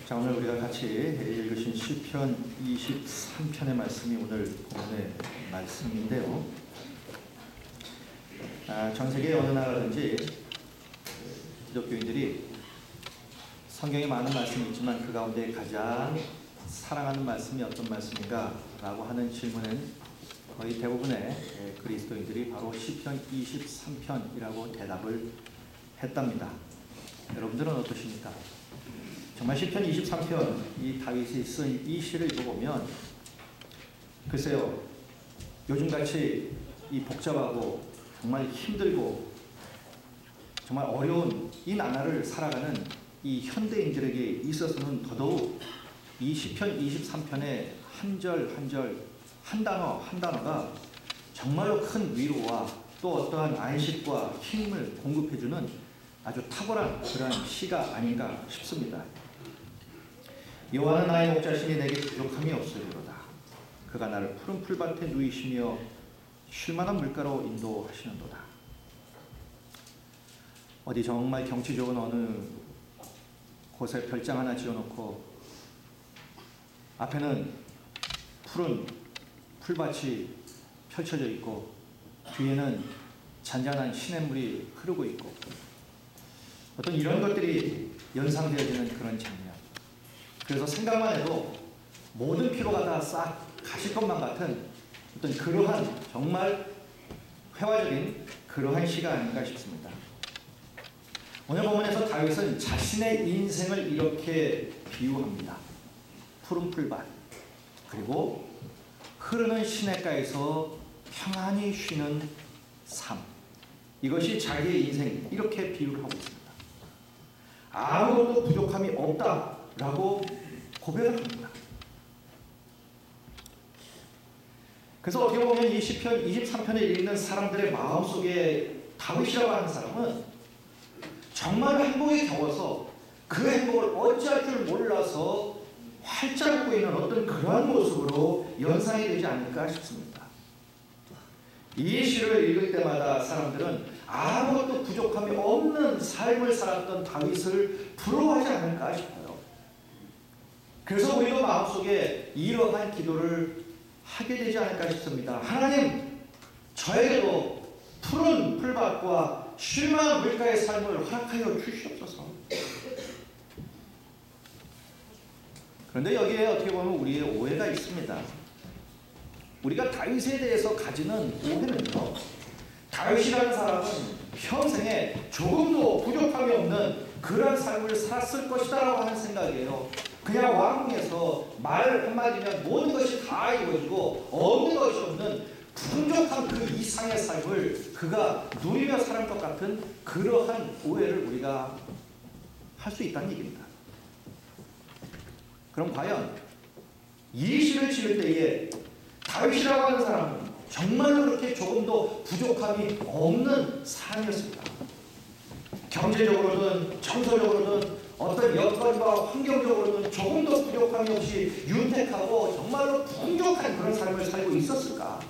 자, 오늘 우리가 같이 읽으신 시편 23편의 말씀이 오늘 본문의 말씀인데요. 전 세계 어느 나라든지 기독교인들이 성경에 많은 말씀이 있지만 그 가운데 가장 사랑하는 말씀이 어떤 말씀인가? 라고 하는 질문은 거의 대부분의 그리스도인들이 바로 시편 23편이라고 대답을 했답니다. 여러분들은 어떠십니까? 정말 시편 23편, 이 다윗이 쓴 이 시를 읽어보면 글쎄요, 요즘같이 이 복잡하고 정말 힘들고 정말 어려운 이 나라를 살아가는 이 현대인들에게 있어서는 더더욱 이 시편 23편의 한 절 한 절, 한 단어 한 단어가 정말로 큰 위로와 또 어떠한 안식과 힘을 공급해주는 아주 탁월한 그러한 시가 아닌가 싶습니다. 여호와는 나의 목자시니 내게 부족함이 없으리로다. 그가 나를 푸른 풀밭에 누이시며 쉴만한 물가로 인도하시는도다. 어디 정말 경치 좋은 어느 곳에 별장 하나 지어놓고 앞에는 푸른 풀밭이 펼쳐져 있고 뒤에는 잔잔한 시냇물이 흐르고 있고 어떤 이런 것들이 연상되어지는 그런 장면. 그래서 생각만 해도 모든 피로가 다 싹 가실 것만 같은 어떤 그러한 정말 회화적인 그러한 시가 아닌가 싶습니다. 오늘 본문에서 다윗은 자신의 인생을 이렇게 비유합니다. 푸른 풀밭 그리고 흐르는 시냇가에서 평안히 쉬는 삶, 이것이 자기의 인생 이렇게 비유를 하고 있습니다. 아무것도 부족함이 없다라고 고백을 합니다. 그래서 어떻게 보면 이 시편 23편을 읽는 사람들의 마음속에 다윗이라고 하는 사람은 정말 행복에 겨워서 그 행복을 어찌할 줄 몰라서 활짝 웃고 있는 어떤 그러한 모습으로 연상이 되지 않을까 싶습니다. 이 시를 읽을 때마다 사람들은 아무것도 부족함이 없는 삶을 살았던 다윗을 부러워하지 않을까 싶어요. 그래서 우리도 마음속에 이러한 기도를 하게 되지 않을까 싶습니다. 하나님, 저에게도 푸른 풀밭과 쉴만한 물가의 삶을 허락하여 주시옵소서. 그런데 여기에 어떻게 보면 우리의 오해가 있습니다. 우리가 다윗에 대해서 가지는 오해는요, 다윗이라는 사람은 평생에 조금도 부족함이 없는 그런 삶을 살았을 것이다라고 하는 생각이에요. 그냥 왕궁에서 말 한마디면 모든 것이 다 이루어지고 없는 것이 없는 풍족한 그 이상의 삶을 그가 누리며 사는 것 같은 그러한 오해를 우리가 할 수 있다는 얘기입니다. 그럼 과연 이 시를 지을 때에 다윗이라고 하는 사람은 정말로 그렇게 조금도 부족함이 없는 삶이었습니다. 경제적으로든 정서적으로든 어떤 여건과 환경적으로는 조금도 부족함이 없이 윤택하고 정말로 풍족한 그런 삶을 살고 있었을까?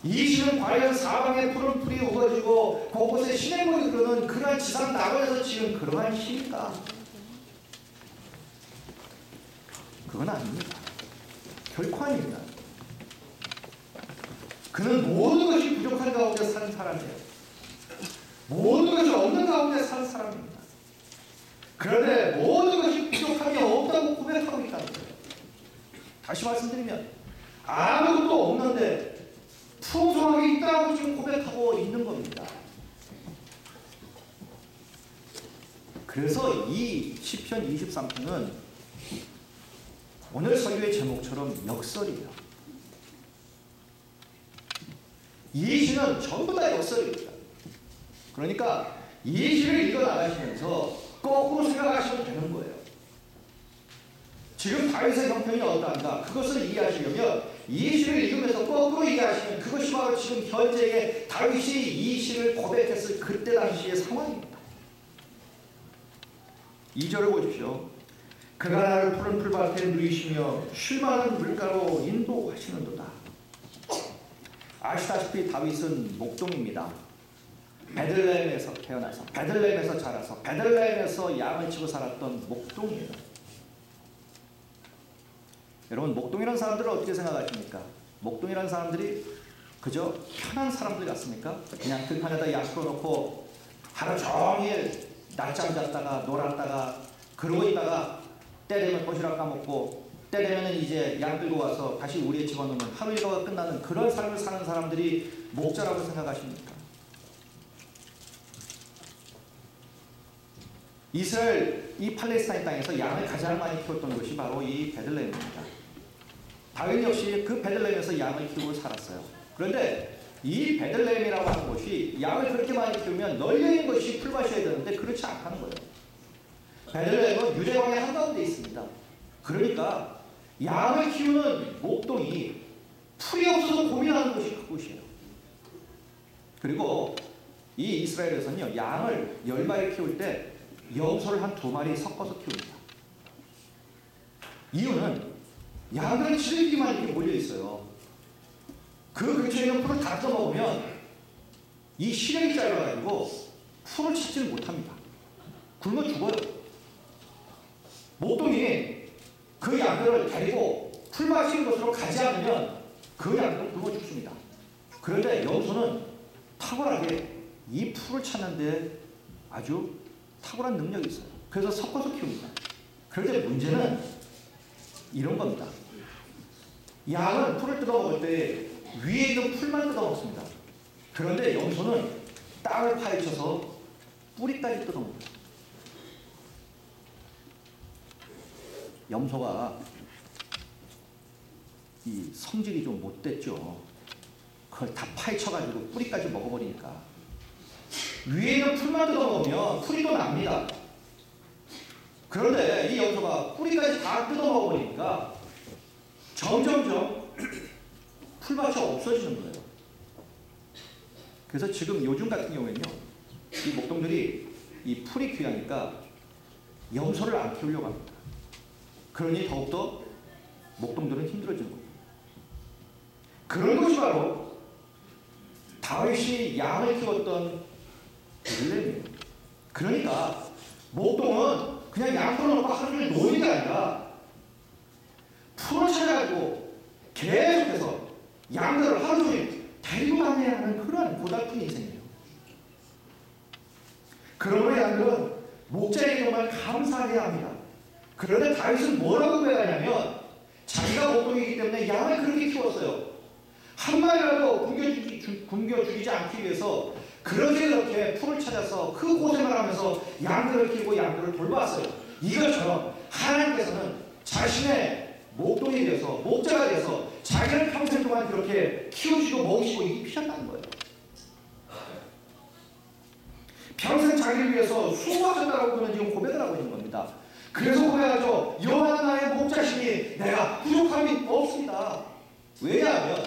이 시는 과연 사방에 푸른 풀이 우거지고 곳곳에 시냇물이 흐르는 그러한 지상 낙원에서 지은 그러한 시인가? 그건 아닙니다. 결코 아닙니다. 그는 모든 것이 부족한 가운데 사는 사람이에요. 모든 것이 없는 가운데 사는 사람입니다. 그런데 모든 것이 부족함이 없다고 고백하고 있다는 거예요. 다시 말씀드리면 아무것도 없는데 풍성하게 있다고 지금 고백하고 있는 겁니다. 그래서 이 시편 23편은 오늘 설교의 제목처럼 역설이에요. 이 시는 전부 다 역설입니다. 그러니까 이 시를 읽어나가시면서 거꾸로 생각하시면 되는 거예요. 지금 다윗의 형편이 어떠한가? 그것을 이해하시려면 이 시를 읽으면서 거꾸로 이해하시면 그것이 바로 지금 현재의 다윗이 이 시를 고백했을 그때 당시의 상황입니다. 2절을 보십시오. 그가 나를 푸른 풀밭에 누이시며 쉴만한 물가로 인도하시는도다. 아시다시피 다윗은 목동입니다. 베들레헴에서 태어나서 베들레헴에서 자라서 베들레헴에서 양을 치고 살았던 목동이에요. 여러분, 목동이라는 사람들을 어떻게 생각하십니까? 목동이라는 사람들이 그저 편한 사람들 같습니까? 그냥 들판에다 약 풀어놓고 하루 종일 낮잠 잤다가 놀았다가 그러고 있다가 때 되면 도시락 까먹고 때 되면 이제 양 끌고 와서 다시 우리에 집어넣으면 하루 일과가 끝나는 그런 삶을 사는 사람들이 목자라고 생각하십니까? 이스라엘, 이 팔레스타인 땅에서 양을 가장 많이 키웠던 곳이 바로 이 베들레헴입니다. 다윗 역시 그 베들레헴에서 양을 키우고 살았어요. 그런데 이 베들레헴이라고 하는 곳이 양을 그렇게 많이 키우면 널려있는 것이 풀밭이어야 되는데 그렇지 않다는 거예요. 베들레헴은 유대왕의 한가운데 있습니다. 그러니까 양을 키우는 목동이 풀이 없어서 고민하는 곳이 그곳이에요. 그리고 이 이스라엘에서는요, 양을 10마리 키울 때 염소를 한 2마리 섞어서 키웁니다. 이유는 양들은 질기만 이렇게 몰려있어요. 그 근처에 있는 풀을 다 뜯어먹으면 이 시력이 짧아가지고 풀을 찾지를 못합니다. 굶어 죽어요. 목동이 그 양들을 데리고 풀 마시는 곳으로 가지 않으면 그 양들은 굶어 죽습니다. 그런데 염소는 탁월하게 이 풀을 찾는데 아주 탁월한 능력이 있어요. 그래서 섞어서 키웁니다. 그런데 문제는 이런 겁니다. 양은 풀을 뜯어먹을 때 위에 있는 풀만 뜯어먹습니다. 그런데 염소는 땅을 파헤쳐서 뿌리까지 뜯어먹습니다. 염소가 이 성질이 좀 못됐죠. 그걸 다 파헤쳐가지고 뿌리까지 먹어버리니까 위에 있는 풀만 뜯어먹으면 풀이 또 납니다. 그런데 이 염소가 뿌리까지 다 뜯어먹어버리니까 점점점 풀밭이 없어지는 거예요. 그래서 지금 요즘 같은 경우에는요, 이 목동들이 이 풀이 귀하니까 염소를 안 키우려고 합니다. 그러니 더욱더 목동들은 힘들어지는 겁니다. 그런 것이 바로 다윗이 양을 키웠던 베들레헴이에요. 그러니까 목동은 그냥 양 풀어놓고 하루 종일 노는 게 아니라 풀을 찾아가지고 계속해서 양들을 하루 종일 데리고 다녀야 하는 그런 고달픈 인생이에요. 그러므로 양들은 목자에게 정말 감사해야 합니다. 그런데 다윗은 뭐라고 고백하냐면 자기가 목동이기 때문에 양을 그렇게 키웠어요. 한 마리라도 굶겨 죽이지 않기 위해서 그렇게 풀을 찾아서 그 고생을 하면서 양들을 키우고 양들을 돌봤어요. 이것처럼 하나님께서는 자신의 목동이 되어서 목자가 되어서 자기를 평생 동안 그렇게 키우시고 먹이시고 입히셨다는 거예요. 평생 자기를 위해서 수고하셨다고 그는 지금 고백을 하고 있는 겁니다. 그래서 고백하죠. 여호와는 나의 목자시니 내가 부족함이 없습니다. 왜냐하면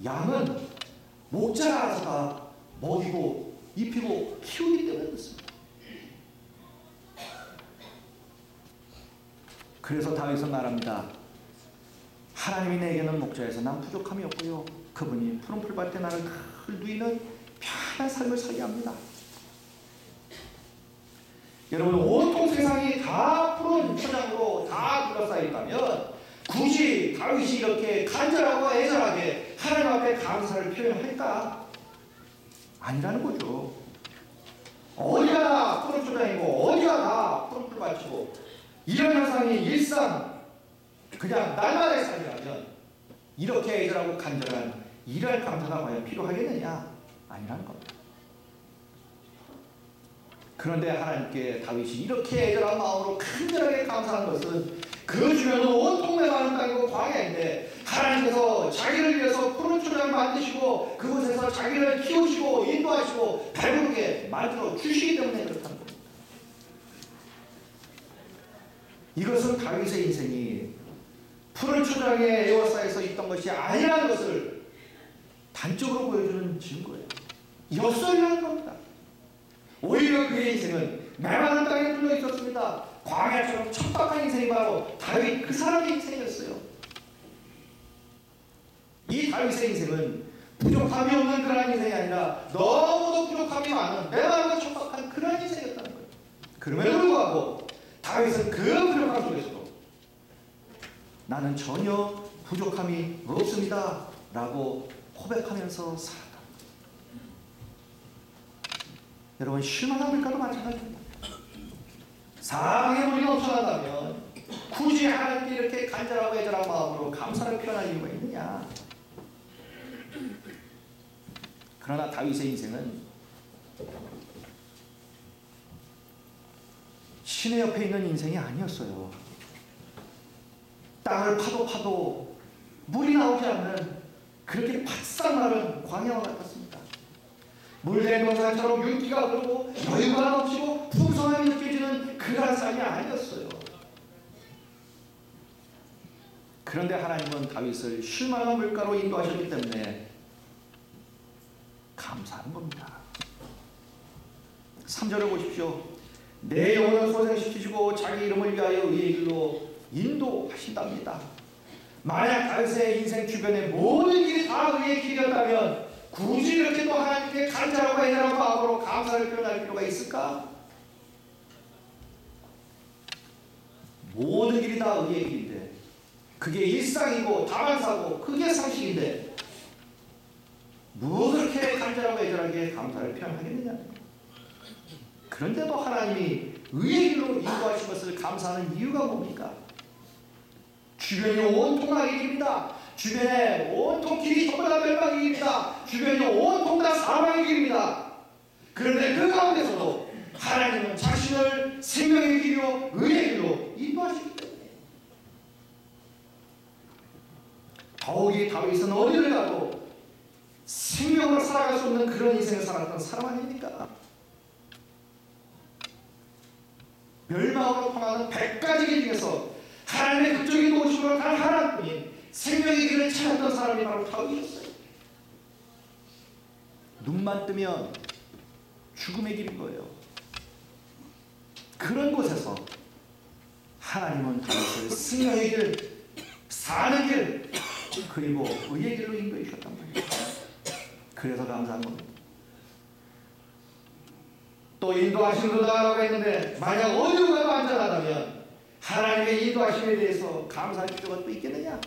양은 목자가 알아서 다 먹이고 입히고 키우기 때문에 그렇습니다. 그래서 다윗은 말합니다. 하나님이 내게는 목자에서 난 부족함이 없고요. 그분이 푸른 풀밭에 나를 늘 누이는 편한 삶을 살게 합니다. 여러분, 온통 세상이 다 푸른 초장으로 다 둘러싸여 있다면 굳이 다윗이 이렇게 간절하고 애절하게 하나님 앞에 감사를 표현할까? 아니라는 거죠. 어디가 다 푸른 초장이고 어디가 다 푸른 풀밭이고 이런 현상이 일상 그냥 날마다의 삶이라면 이렇게 애절하고 간절한 이런 감사가 과연 필요하겠느냐? 아니라는 겁니다. 그런데 하나님께 다윗이 이렇게 애절한 마음으로 간절하게 감사한 것은 그 주변은 온통 메마른 땅이고 광야인데 하나님께서 자기를 위해서 푸른 초장을 만드시고 그곳에서 자기를 키우시고 인도하시고 배부르게 만들어 주시기 때문에 그렇다는 겁니다. 이것은 다윗의 인생이 푸른 초장에 에워싸여서 있던 것이 아니라는 것을 단적으로 보여주는 증거예요. 역설이라는 겁니다. 오히려 그의 인생은 메마른 땅에 뚫려 있었습니다. 광야처럼 척박한 인생이 바로 다윗 그 사람의 인생이었어요. 이 다윗의 인생은 부족함이 없는 그런 인생이 아니라 너무도 부족함이 많은 메마르고 척박한 그런 인생이었다는 거예요. 그럼에도 불구하고 다윗은 그 부족함 속에서도 나는 전혀 부족함이 없습니다 라고 고백하면서 살았다. 여러분, 실망한 물가도 마찬가지입니다. 사랑의 물이 넘쳐난다면 굳이 하나님께 이렇게 간절하고 애절한 마음으로 감사를 표현할 이유가 있느냐? 그러나 다윗의 인생은 신의 옆에 있는 인생이 아니었어요. 땅을 파도 물이 나오지 않는 그렇게 바싹 마른 광야와 같았습니다. 물된 동산처럼 윤기가 흐르고 여유가 넘치고 풍성함이 느껴지는 그런 삶이 아니었어요. 그런데 하나님은 다윗을 실망한 물가로 인도하셨기 때문에 감사한 겁니다. 3절을 보십시오. 내 영혼을 소생시키시고 자기 이름을 위하여 의의 길로 인도하신답니다. 만약 다윗의 인생 주변의 모든 길이 다 의의 길이었다면 굳이 이렇게 또 하나님께 간절하고 애절한 마음으로 감사를 표현할 필요가 있을까? 모든 길이 다 의의 길인데, 그게 일상이고 다반사고 그게 상식인데 뭐 그렇게 간절하고 애절하게 감사를 표현하겠느냐? 그런데도 하나님이 의의 길로 인도하신 것을 감사하는 이유가 뭡니까? 주변이 온통 악의 길입니다. 주변에 온통 길이 전부 다 멸망의 길입니다. 주변이 온통 다 사망의 길입니다. 그런데 그 가운데서도 하나님은 자신을 생명의 길이요 의의 길로 인도하시기 때문에 더욱이 다윗은 어디를 가도 생명으로 살아갈 수 없는 그런 인생을 살았던 사람 아닙니까? 멸망으로 통하는 100가지 길 중에서 하나님의 극적인 도우심으로 단 하나뿐인 생명의 길을 찾았던 사람이 바로 다윗이었어요. 눈만 뜨면 죽음의 길인 거예요. 그런 곳에서 하나님은 다윗을 생명의 길, 사는 길, 그리고 의의 길로 인도해 주셨단 말이에요. 그래서 감사한 겁니다. 또 인도하심도다라고 했는데 만약 어디로 가도 안전하다면 하나님의 인도하심에 대해서 감사할 필요가 또 있겠느냐?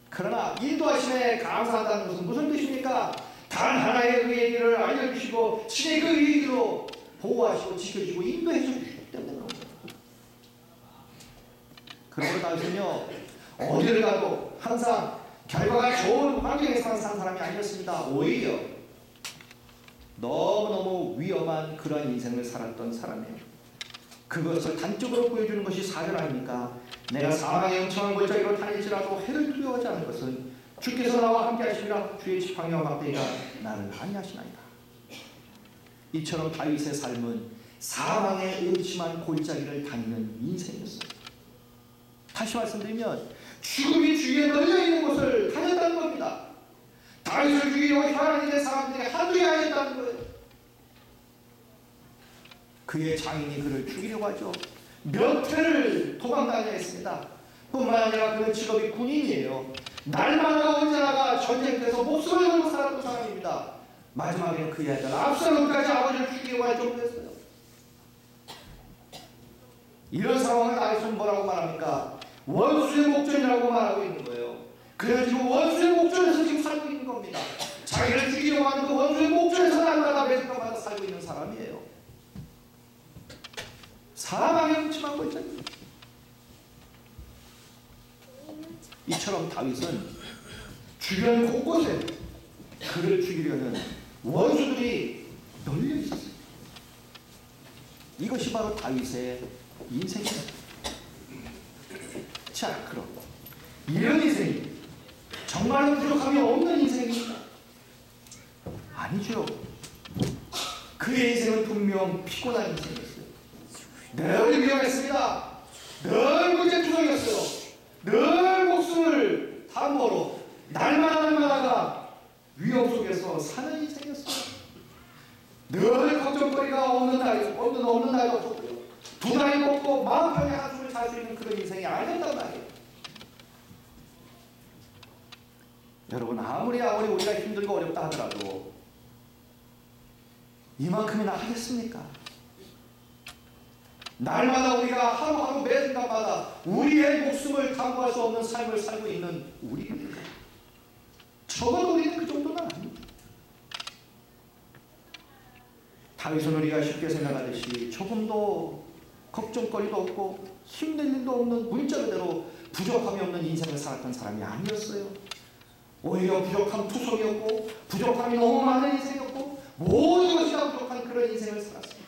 그러나 인도하심에 감사한다는 것은 무슨 뜻입니까? 단 하나의 의의 길을 알려주시고 신의 그 의의 길로 보호하시고 지켜주시고 인도해 주시기 때문에 그런 거예요. 그러므로 다윗은요 어디를 가도 항상 결과가 좋은 환경에서 산 사람이 아니었습니다. 오히려 너무너무 위험한 그러한 인생을 살았던 사람이에요. 그것을 단적으로 보여주는 것이 4절 아닙니까? 내가 사망의 영청한 골짜기로 다닐지라도 해를 두려워하지 않을 것은 주께서 나와 함께 하시리라. 주의 지팡이와 막대기가 나를 안위하시나이다. 이처럼 다윗의 삶은 사망의 음침한 골짜기를 다니는 인생이었어요. 다시 말씀드리면 죽음이 주위에 널려있는 곳을 다녔다는 겁니다. 다윗을 죽이려고 혈안이 사람들이 하늘에 하였다는 거예요. 그의 장인이 그를 죽이려고 하죠. 몇 회를 도망다녔습니다. 뿐만 아니라 그는 직업이 군인이에요. 날마다 언제나가 전쟁터에서 목숨을 걸고 살았던 사람입니다. 마지막에는 그의 아들 압살롬까지 아버지를 죽이려고 할 정도였어요. 이런 상황을 다윗은 뭐라고 말합니까? 원수의 목전이라고 말하고 있는 거예요. 그는 지금 원수의 목전에서 지금 살고 있는 겁니다. 자기를 죽이려고 하는 그 원수의 목전에서 날마다 매듭감마다 살고 있는 사람이에요. 사망의 음침한 골짜기. 이처럼 다윗은 주변 곳곳에 그를 죽이려는 원수들이 널려 있었어요. 이것이 바로 다윗의 인생입니다. 자, 그럼 이런 인생이 정말로 부족함이 없는 인생입니까? 아니죠. 그의 인생은 분명 피곤한 인생이었어요. 늘 위험했습니다. 늘 문제투성이었어요. 늘 목숨을 담보로 날마다가 위험 속에서 사는 인생이었어요. 늘 걱정거리가 없는 날이 없었고요. 두 다리 먹고 마음 편히 한숨을 잘 수 있는 그런 인생이 아니었단 말이에요. 여러분, 아무리 우리가 힘들고 어렵다 하더라도 이만큼이나 하겠습니까? 날마다 우리가 하루하루 매 순간마다 우리의 목숨을 담보할 수 없는 삶을 살고 있는 우리입니까? 적어도 우리는 그 정도는 아닙니다. 다윗은 우리가 쉽게 생각하듯이 조금도 걱정거리도 없고 힘든 일도 없는 문자 그대로 부족함이 없는 인생을 살았던 사람이 아니었어요. 오히려 부족함 투성이었고 부족함이 너무 많은 인생이었고 모든 것이 다 부족한 그런 인생을 살았습니다.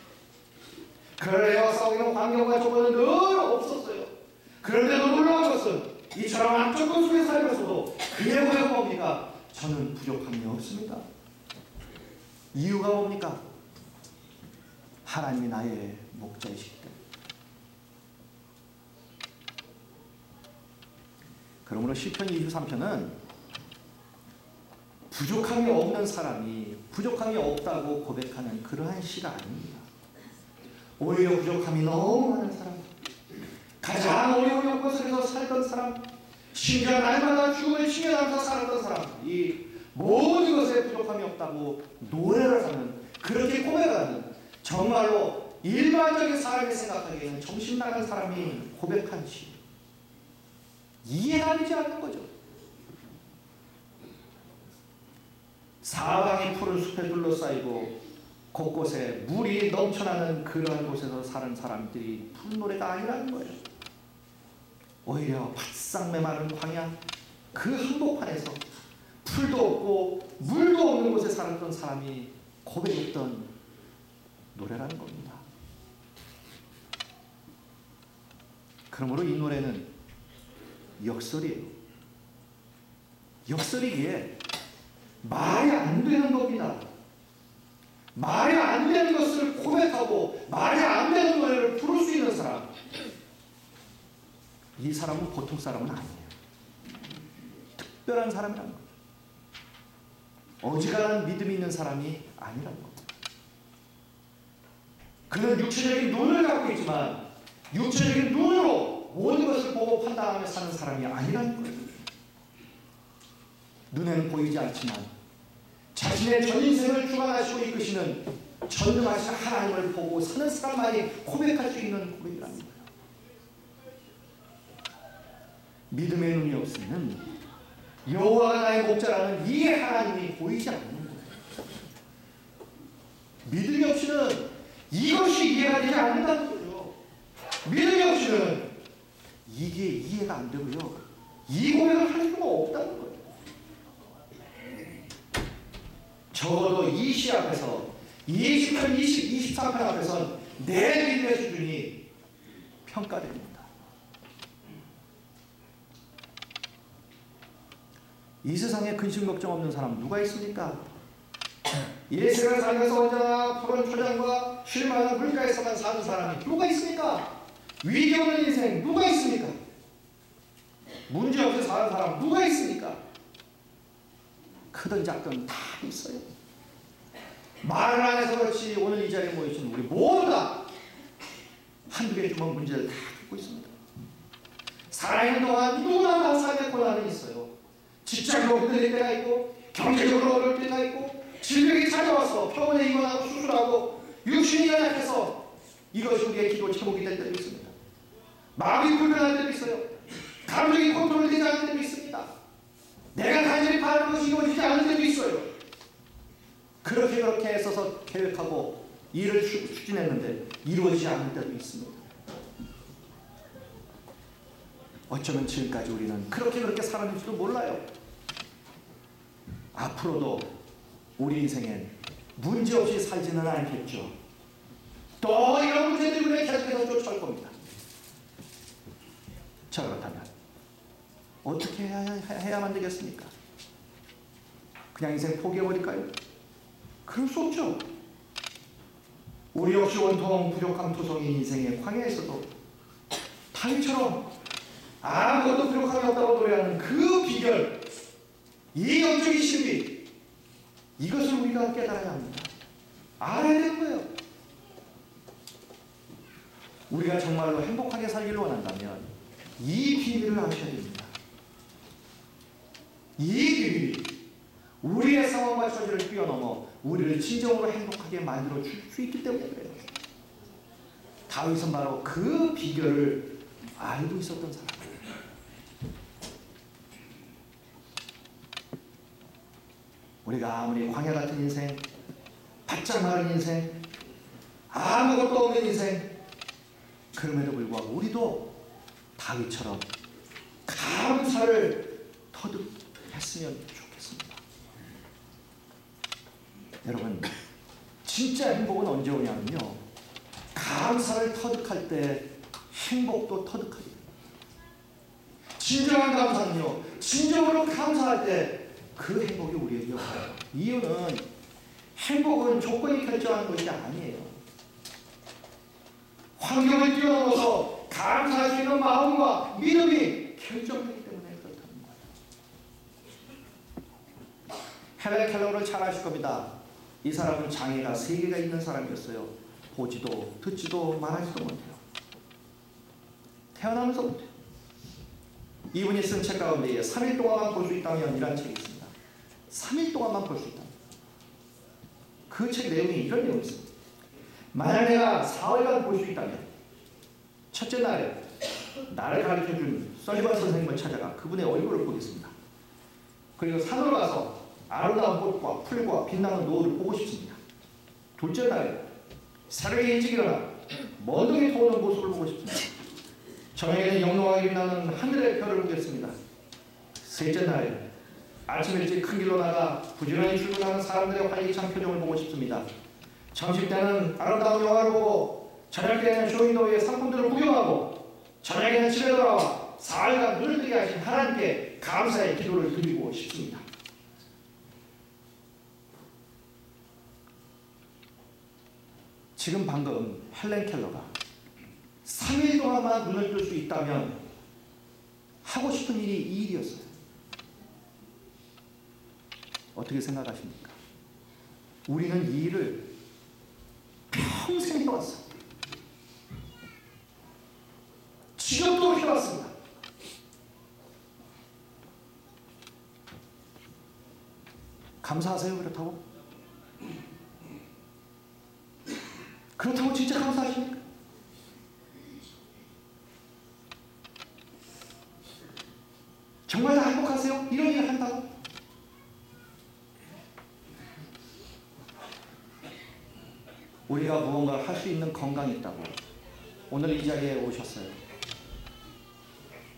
그래야 싸우는 환경과 조건은 늘 없었어요. 그런데도 놀라운 것은 이처럼 악조건 속에 살면서도 그의 고백은 뭡니까? 저는 부족함이 없습니다. 이유가 뭡니까? 하나님이 나의 목자이시기 때문에. 그러므로 시편 23편은 부족함이 없는 사람이 부족함이 없다고 고백하는 그러한 시가 아닙니다. 오히려 부족함이 너무 많은 사람, 가장 어려운 곳에서 살던 사람, 심지어 날마다 죽음을 치면서 살았던 사람, 이 모든 것에 부족함이 없다고 노래를 하는, 그렇게 고백하는, 정말로 일반적인 사람이 생각하기에는 정신 나간 사람이 고백한 시, 이해가 되지 않는 거죠. 사방이 푸른 숲에 둘러싸이고 곳곳에 물이 넘쳐나는 그러한 곳에서 사는 사람들이 부른 노래가 아니라는 거예요. 오히려 바싹 메마른 광야 그 한복판에서 풀도 없고 물도 없는 곳에 살았던 사람이 고백했던 노래라는 겁니다. 그러므로 이 노래는 역설이에요. 역설이기에 말이 안 되는 겁니다. 말이 안 되는 것을 고백하고 말이 안 되는 노래를 부를 수 있는 사람, 이 사람은 보통 사람은 아니에요. 특별한 사람이라는 거죠. 어지간한 믿음이 있는 사람이 아니라는 겁니다. 그는 육체적인 눈을 갖고 있지만 육체적인 눈으로 모든 것을 보고 판단하며 사는 사람이 아니라는 거예요. 눈에는 보이지 않지만 자신의 전 인생을 주관하시고 이끄시는 전능하신 하나님을 보고 사는 사람만이 고백할 수 있는 고백이라는 거예요. 믿음의 눈이 없으면 여호와가 나의 목자라는 이 하나님이 보이지 않는 거예요. 믿음이 없이는 이것이 이해가 되지 않는다는 거죠. 믿음이 없이는 이게 이해가 안 되고요, 이 고백을 할 수가 없다는 거예요. 적어도 이 시 앞에서 20편, 23편 앞에선 내 믿음의 수준이 평가됩니다. 이 세상에 근심 걱정 없는 사람 누가 있습니까? 이 세상을 살면서 언제나 푸른 초장과 쉴 만한 물가에서만 사는 사람이 누가 있습니까? 위기 없는 인생 누가 있습니까? 문제 없이 사는 사람 누가 있습니까? 크든 작든 다 있어요. 말을 안 해서 그렇지 오늘 이 자리에 모이신 우리 모두 다 한두 개 주먹 문제를 다 갖고 있습니다. 살아있는 동안 누구나 다 삶의 고난이 있어요. 직장으로 흔들릴 때가 있고 경제적으로 어려울 때가 있고 질병이 찾아와서 병원에 입원하고 수술하고 육신이 연약해서 이것이 우리의 기도 제목이 될 때도 있습니다. 마음이 불편할 때도 있어요. 감정이 컨트롤되지 않을 때도 있습니다. 내가 간절히 바라는 것이 이루어지지 않을 때도 있어요. 그렇게 애써서 계획하고 일을 추진했는데 이루어지지 않을 때도 있습니다. 어쩌면 지금까지 우리는 그렇게 살았는지도 몰라요. 앞으로도 우리 인생엔 문제없이 살지는 않겠죠. 또 이런 문제들 때문에 계속해서 쫓아올 겁니다. 자, 그렇다면 어떻게 해야만 되겠습니까? 그냥 인생 포기해버릴까요? 그럴 수 없죠. 우리 역시 온통 부족함 투성인 인생의 광야에서도 다윗처럼 아무것도 부족함이 없다고 노래하는 그 비결, 이 영적인 신비, 이것을 우리가 깨달아야 합니다. 알아야 되는 거예요. 우리가 정말로 행복하게 살기를 원한다면 이 비밀을 아셔야 됩니다. 이 비밀이 우리의 상황과 처지를 뛰어넘어 우리를 진정으로 행복하게 만들어 줄 수 있기 때문에 그래요. 다윗은 바로 그 비결을 알고 있었던 사람이에요. 우리가 아무리 광야 같은 인생, 바짝 마른 인생, 아무것도 없는 인생, 그럼에도 불구하고 우리도 다윗처럼 감사를 터득했으면 좋겠습니다. 여러분, 진짜 행복은 언제 오냐면요, 감사를 터득할 때 행복도 터득하게 됩니다. 진정한 감사는요, 진정으로 감사할 때 그 행복이 우리에게 와요. 이유는 행복은 조건이 결정하는 것이 아니에요. 환경을 뛰어넘어서 감사할 수 있는 마음과 믿음이 결정하기 때문에 그렇다는 거예요. 헬렌 켈러를 잘 아실 겁니다. 이 사람은 장애가 3개가 있는 사람이었어요. 보지도 듣지도 말하지도 못해요. 태어나면서부터. 이분이 쓴 책 가운데 3일 동안만 볼 수 있다면 이라는 책이 있습니다. 3일 동안만 볼 수 있다. 그 책 내용이 이런 내용이 있습니다. 만약 내가 4월간 볼 수 있다면, 첫째 날에 나를 가르쳐준 설리반 선생님을 찾아가 그분의 얼굴을 보겠습니다. 그리고 산으로 가서 아름다운 꽃과 풀과 빛나는 노을을 보고 싶습니다. 둘째 날에 새벽에 일찍 일어나 먼 동에 도는 모습을 보고 싶습니다. 저녁에는 영롱하게 빛나는 하늘의 별을 보겠습니다. 셋째 날에 아침 일찍 큰 길로 나가 부지런히 출근하는 사람들의 활기찬 표정을 보고 싶습니다. 점심 때는 아름다운 영화를 보고, 저녁 때는 쇼윈도의 상품들을 구경하고, 저녁에는 집에 돌아와 4일간 눈을 뜨게 하신 하나님께 감사의 기도를 드리고 싶습니다. 지금 방금 헬렌 켈러가 3일 동안만 눈을 뜰 수 있다면 하고 싶은 일이 이 일이었어요. 어떻게 생각하십니까? 우리는 이 일을 평생 해왔어요. 지금도 해왔습니다. 감사하세요? 그렇다고? 그렇다고 진짜 감사하십니까? 정말 다 행복하세요? 이런 일을 한다고? 우리가 무언가를 할 수 있는 건강이 있다고 오늘 이 자리에 오셨어요.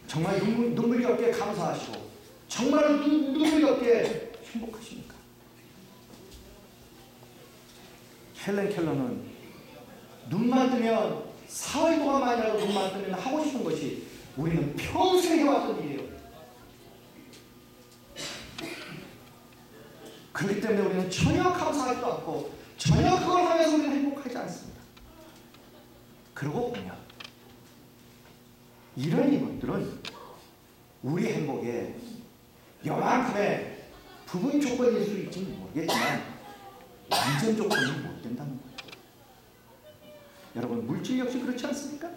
정말 눈물겹게 감사하시고 정말 눈물겹게 행복하십니까? 헬렌 켈러는 눈만 뜨면 4월 동안만이라도 눈만 뜨면 하고 싶은 것이 우리는 평생 해왔던 일이에요. 그렇기 때문에 우리는 전혀 감사하지도 않고 전혀 그걸 하면서 우리는 행복하지 않습니다. 그러고 보면 이런 이것들은 우리 행복에 요만큼의 부분 조건일 수 있지는 모르겠지만 완전 조건이 못 된다는 거예요. 여러분, 물질 역시 그렇지 않습니까?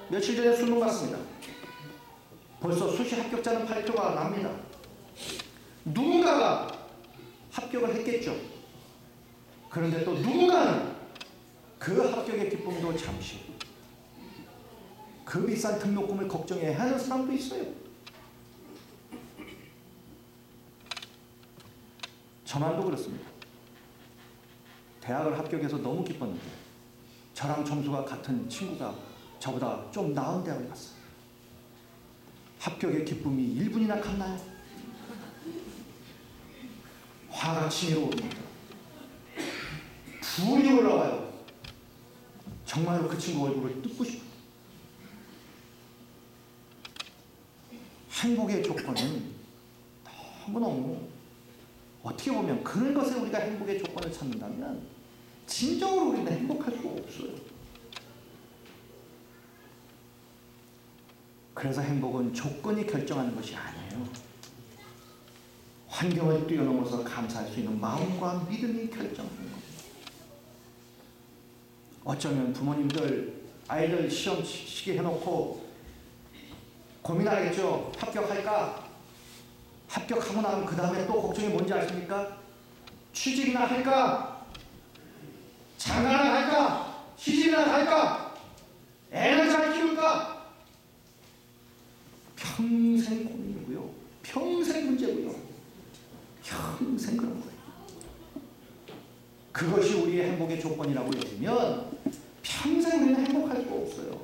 며칠 전에 수능 봤습니다. 벌써 수시 합격자는 발표가 납니다. 누군가가 합격을 했겠죠. 그런데 또 누군가는 그 합격의 기쁨도 잠시, 그 비싼 등록금을 걱정해야 하는 사람도 있어요. 저만도 그렇습니다. 대학을 합격해서 너무 기뻤는데 저랑 점수가 같은 친구가 저보다 좀 나은 대학을 갔어요. 합격의 기쁨이 1분이나 갔나요? 화가 치밀어 오릅니다. 불이 올라와요. 정말로 그 친구 얼굴을 뜯고 싶어요. 행복의 조건은 너무너무, 어떻게 보면 그런 것에 우리가 행복의 조건을 찾는다면 진정으로 우리는 행복할 수가 없어요. 그래서 행복은 조건이 결정하는 것이 아니에요. 환경을 뛰어넘어서 감사할 수 있는 마음과 믿음이 결정하는 겁니다. 어쩌면 부모님들 아이들 시험 시기 해놓고 고민하겠죠. 합격할까? 합격하고 나면 그 다음에 또 걱정이 뭔지 아십니까? 취직이나 할까? 장가나 갈까? 시집이나 갈까? 애를 잘 키울까? 평생 고민이고요. 평생 문제고요. 평생 그런 거예요. 그것이 우리의 행복의 조건이라고 여기면 평생 우리는 행복할 수가 없어요.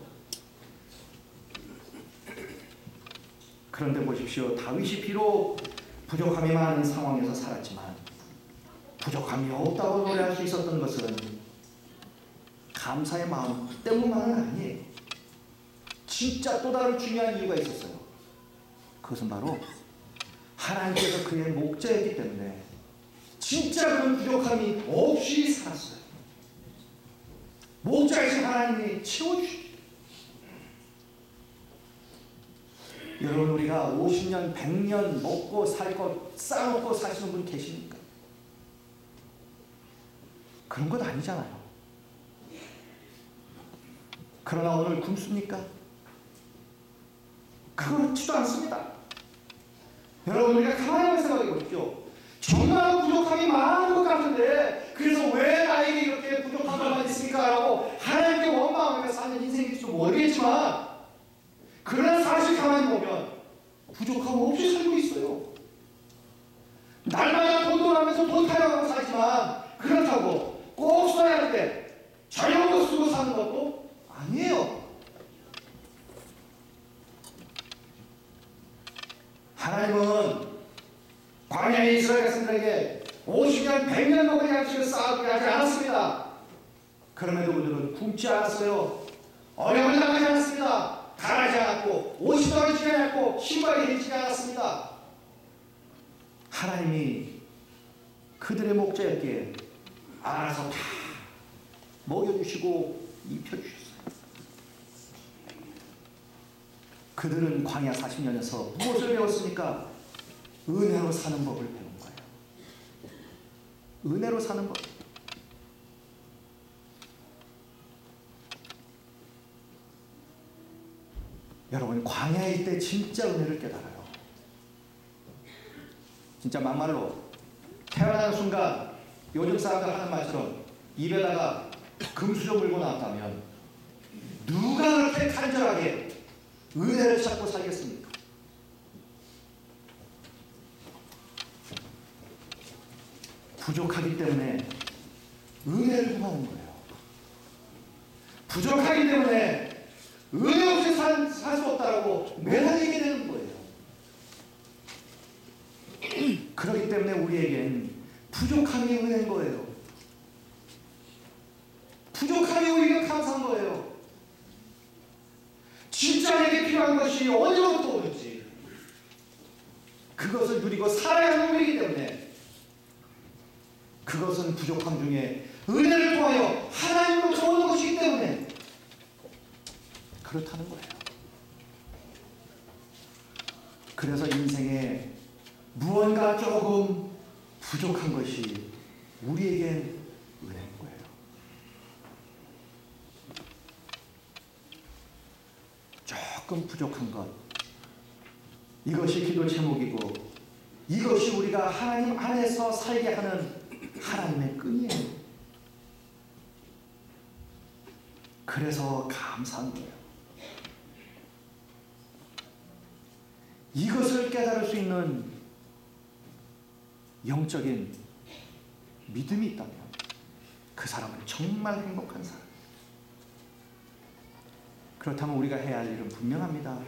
그런데 보십시오. 다윗이 비록 부족함이 많은 상황에서 살았지만 부족함이 없다고 노래할 수 있었던 것은 감사의 마음 때문만은 아니에요. 진짜 또 다른 중요한 이유가 있었어요. 그것은 바로 하나님께서 그의 목자였기 때문에 진짜 그런 부족함이 없이 살았어요. 목자이신 하나님이 채워주시죠. 여러분, 우리가 50년, 100년 먹고 살 것 쌓아놓고 사시는 분 계십니까? 그런 것 아니잖아요. 그러나 오늘 굶습니까? 그렇지도 않습니다. 여러분, 우리가 가만히 생각해 보십시오. 정말 부족함이 많은 것 같은데 그래서 왜 나에게 이렇게 부족한 것만 있습니까? 라고 하나님께 원망하며 사는 인생일지 모르겠지만 그러나 사실 가만히 보면 부족함 없이 살고 있어요. 날마다 돈도 나면서 돈 타령하고 살지만 그렇다고 꼭 써야 할 때 저녁도 쓰고 사는 것도 아니에요. 하나님은 광야의 이스라엘 백성들에게 50년, 100년 먹은 양식을 쌓아두게 하지 않았습니다. 그럼에도 그들은 굶지 않았어요. 어려움을 당하지 않았습니다. 가라지 않았고 옷이 떨어지지 않았고 신발이 해지지 않았습니다. 하나님이 그들의 목자였기에 알아서 다 먹여주시고 입혀주셨어요. 그들은 광야 40년에서 무엇을 배웠습니까? 은혜로 사는 법을 배운 거예요. 은혜로 사는 법. 여러분, 광야일 때 진짜 은혜를 깨달아요. 진짜 막말로 태어나는 순간 요즘 사람들 하는 말처럼 입에다가 금수저 물고 나왔다면 누가 그렇게 간절하게 은혜를 찾고 살겠습니까? 부족하기 때문에 은혜를 구하는 거예요. 부족하기 때문에 은혜 없이 살 수 없다라고 매달리게 되는 거예요. 그렇기 때문에 우리에겐 부족함이 은혜인 거예요. 부족함이 오히려 감사한 거예요. 진짜 내게 필요한 것이 어디로부터 오는지 그것을 누리고 살아야 하는 우리이기 때문에 그것은 부족함 중에 은혜를 통하여 하나님으로부터 오는 것이기 때문에 그렇다는 거예요. 그래서 인생에 무언가 조금 부족한 것이 우리에겐 은혜인 거예요. 조금 부족한 것, 이것이 기도 제목이고 이것이 우리가 하나님 안에서 살게 하는 하나님의 끈이에요. 그래서 감사한 거예요. 이것을 깨달을 수 있는 영적인 믿음이 있다면 그 사람은 정말 행복한 사람. 그렇다면 우리가 해야 할 일은 분명합니다.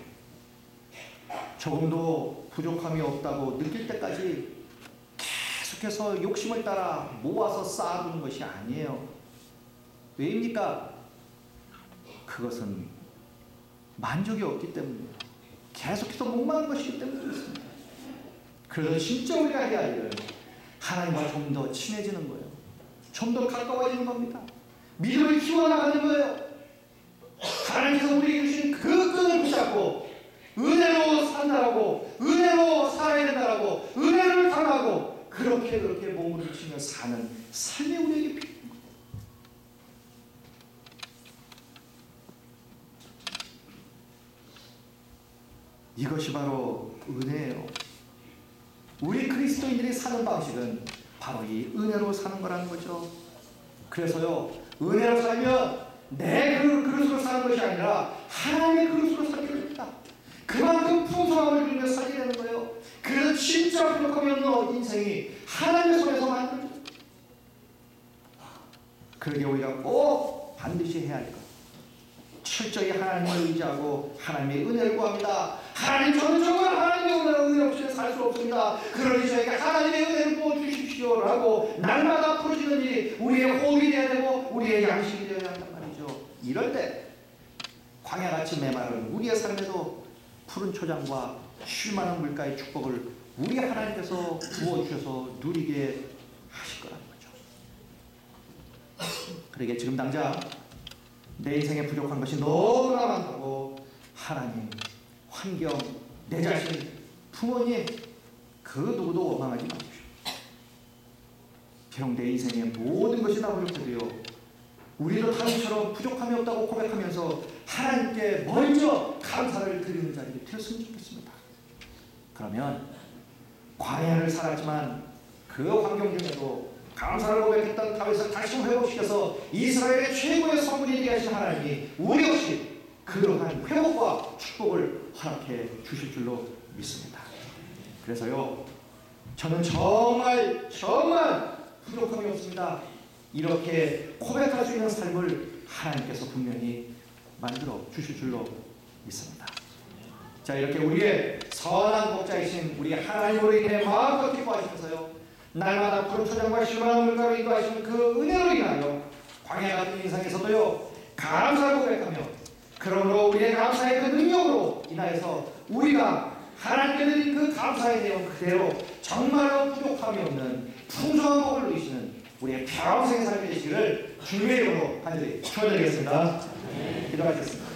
조금도 부족함이 없다고 느낄 때까지 계속해서 욕심을 따라 모아서 쌓아두는 것이 아니에요. 왜입니까? 그것은 만족이 없기 때문이에요. 계속해서 목마른 것이기 때문에 그렇습니다. 그래서 진짜 우리가 해야 할 일은 하나님과 좀 더 친해지는 거예요. 좀 더 가까워지는 겁니다. 믿음을 키워나가는 거예요. 하나님께서 우리에게 주신 그 끈을 붙잡고 은혜로 산다라고, 은혜로 살아야 된다라고, 은혜를 당하고 그렇게 몸을 붙이며 사는 삶이 우리에게 필요한 거예요. 이것이 바로 은혜예요. 우리 그리스도인들이 사는 방식은 바로 이 은혜로 사는 거라는 거죠. 그래서요, 은혜로 살면 내 그릇으로 사는 것이 아니라 하나님의 그릇으로 살게 됩니다. 그만큼 풍성함을 누리며 살게 되는 거예요. 그래서 진짜 부족함이 없는 인생이 하나님의 손에서 만듭니다. 그러게 우리가 꼭 반드시 해야 할 것, 철저히 하나님을 의지하고 하나님의 은혜를 구합니다. 하나님, 저는 정말 하나님의 은혜 없이는 살 수 없습니다. 그러니 저에게 하나님의 은혜를 부어주십시오라고 날마다 부르짖는 일이 우리의 호흡이 되어야 되고 우리의 양식이 되어야 한단 말이죠. 이럴 때 광야같이 메마른 우리의 삶에도 푸른 초장과 쉴만한 물가의 축복을 우리 하나님께서 부어주셔서 누리게 하실 거라는 거죠. 그러게 지금 당장 내 인생에 부족한 것이 너무나 많다고 하나님, 환경, 내 자신, 부모님 그 누구도 원망하지 마십시오. 비록 내 인생에 모든 것이 다 부족해도요, 우리도 다윗처럼 부족함이 없다고 고백하면서 하나님께 먼저 감사를 드리는 자들이 되었으면 좋겠습니다. 그러면 광야를 살았지만 그 환경 중에도 감사를 고백했던 다윗을 다시 회복시켜서 이스라엘의 최고의 성군이 되게 하신 하나님이 우리 역시 그러한 회복과 축복을 허락해 주실 줄로 믿습니다. 그래서요, 저는 정말 부족함이 없습니다. 이렇게 고백할 수 있는 삶을 하나님께서 분명히 만들어 주실 줄로 믿습니다. 자, 이렇게 우리의 선한 목자이신 우리 하나님으로 인해 마음껏 기뻐하시면서요, 날마다 푸른 초장과 쉴만한 물가로 인도하시는 그 은혜로 인하여 광야 같은 인생에서도요, 감사를 고백하며, 그러므로 우리의 감사의 그 능력으로 인하여서 우리가 하나님께 드린 그 감사의 내용 그대로 정말로 부족함이 없는 풍성한 복을 누리시는 우리의 평생의 삶이 되시기를 주님의 이름으로 간절히 축원드리겠습니다. 기도하겠습니다.